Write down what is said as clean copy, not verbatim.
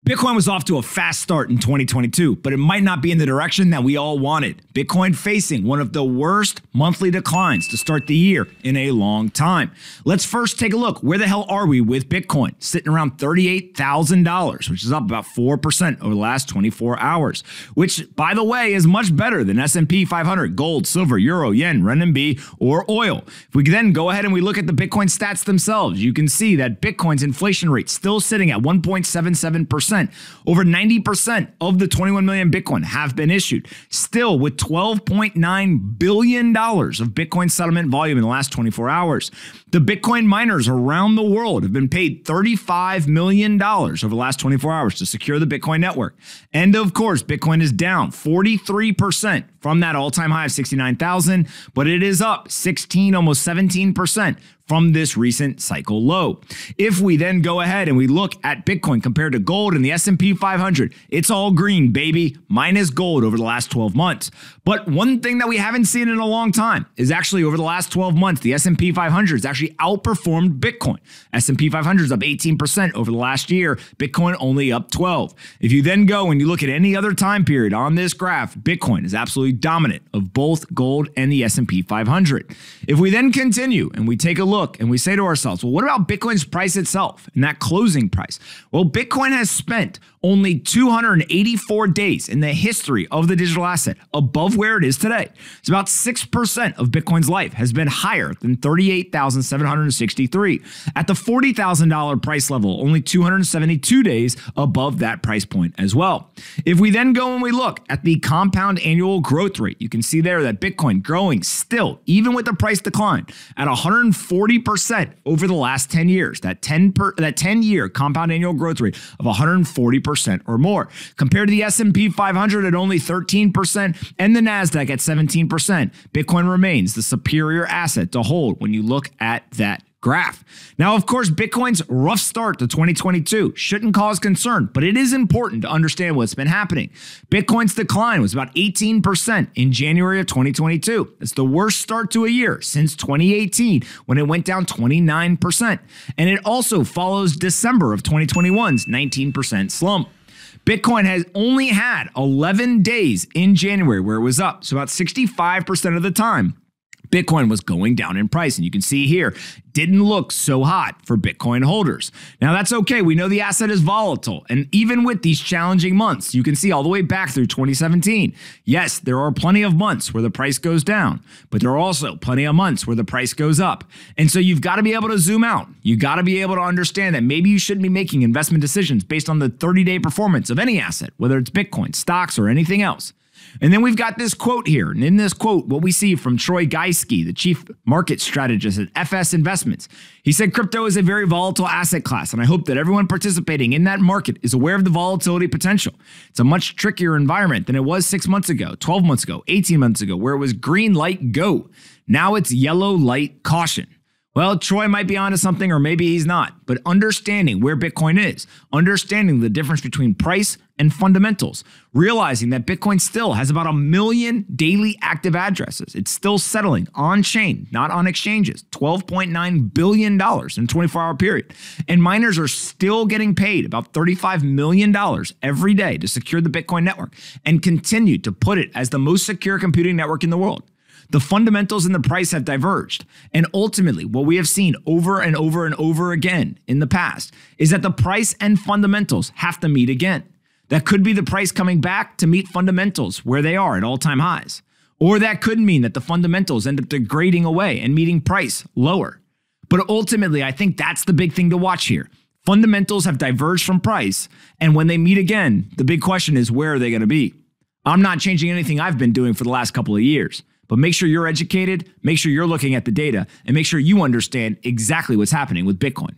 Bitcoin was off to a fast start in 2022, but it might not be in the direction that we all wanted. Bitcoin facing one of the worst monthly declines to start the year in a long time. Let's first take a look. Where the hell are we with Bitcoin? Sitting around $38,000, which is up about 4% over the last 24 hours, which, by the way, is much better than S&P 500, gold, silver, euro, yen, renminbi, or oil. If we then go ahead and we look at the Bitcoin stats themselves, you can see that Bitcoin's inflation rate still sitting at 1.77%. Over 90% of the 21 million Bitcoin have been issued, still with $12.9 billion of Bitcoin settlement volume in the last 24 hours. The Bitcoin miners around the world have been paid $35 million over the last 24 hours to secure the Bitcoin network. And of course, Bitcoin is down 43% from that all-time high of 69,000, but it is up 16, almost 17% from this recent cycle low. If we then go ahead and we look at Bitcoin compared to gold and the S&P 500, it's all green, baby, minus gold over the last 12 months. But one thing that we haven't seen in a long time is actually over the last 12 months, the S&P 500 has actually outperformed Bitcoin. S&P 500 is up 18% over the last year, Bitcoin only up 12. If you then go and you look at any other time period on this graph, Bitcoin is absolutely dominant of both gold and the S&P 500. If we then continue and we take a look and we say to ourselves, well, what about Bitcoin's price itself and that closing price? Well, Bitcoin has spent only 284 days in the history of the digital asset above where it is today. It's about 6% of Bitcoin's life has been higher than 38,763. At the $40,000 price level, only 272 days above that price point as well. If we then go and we look at the compound annual growth rate, you can see there that Bitcoin growing still, even with the price decline, at 140% over the last 10 years. That 10-year compound annual growth rate of 140% or more, compared to the S&P 500 at only 13% and the NASDAQ at 17%. Bitcoin remains the superior asset to hold when you look at that graph. Now, of course, Bitcoin's rough start to 2022 shouldn't cause concern, but it is important to understand what's been happening. Bitcoin's decline was about 18% in January of 2022. It's the worst start to a year since 2018, when it went down 29%. And it also follows December of 2021's 19% slump. Bitcoin has only had 11 days in January where it was up. So about 65% of the time, Bitcoin was going down in price. And you can see here, didn't look so hot for Bitcoin holders. Now that's okay. We know the asset is volatile. And even with these challenging months, you can see all the way back through 2017. Yes, there are plenty of months where the price goes down, but there are also plenty of months where the price goes up. And so you've got to be able to zoom out. You got to be able to understand that maybe you shouldn't be making investment decisions based on the 30-day performance of any asset, whether it's Bitcoin, stocks, or anything else. And then we've got this quote here. And in this quote, what we see from Troy Geiske, the chief market strategist at FS Investments, he said, crypto is a very volatile asset class, and I hope that everyone participating in that market is aware of the volatility potential. It's a much trickier environment than it was 6 months ago, 12 months ago, 18 months ago, where it was green light go. Now it's yellow light caution. Well, Troy might be onto something, or maybe he's not, but understanding where Bitcoin is, understanding the difference between price and fundamentals, realizing that Bitcoin still has about 1 million daily active addresses. It's still settling on chain, not on exchanges, $12.9 billion in a 24-hour period. And miners are still getting paid about $35 million every day to secure the Bitcoin network and continue to put it as the most secure computing network in the world. The fundamentals and the price have diverged. And ultimately, what we have seen over and over and over again in the past is that the price and fundamentals have to meet again. That could be the price coming back to meet fundamentals where they are at all-time highs. Or that could mean that the fundamentals end up degrading away and meeting price lower. But ultimately, I think that's the big thing to watch here. Fundamentals have diverged from price. And when they meet again, the big question is, where are they going to be? I'm not changing anything I've been doing for the last couple of years. But make sure you're educated, make sure you're looking at the data, and make sure you understand exactly what's happening with Bitcoin.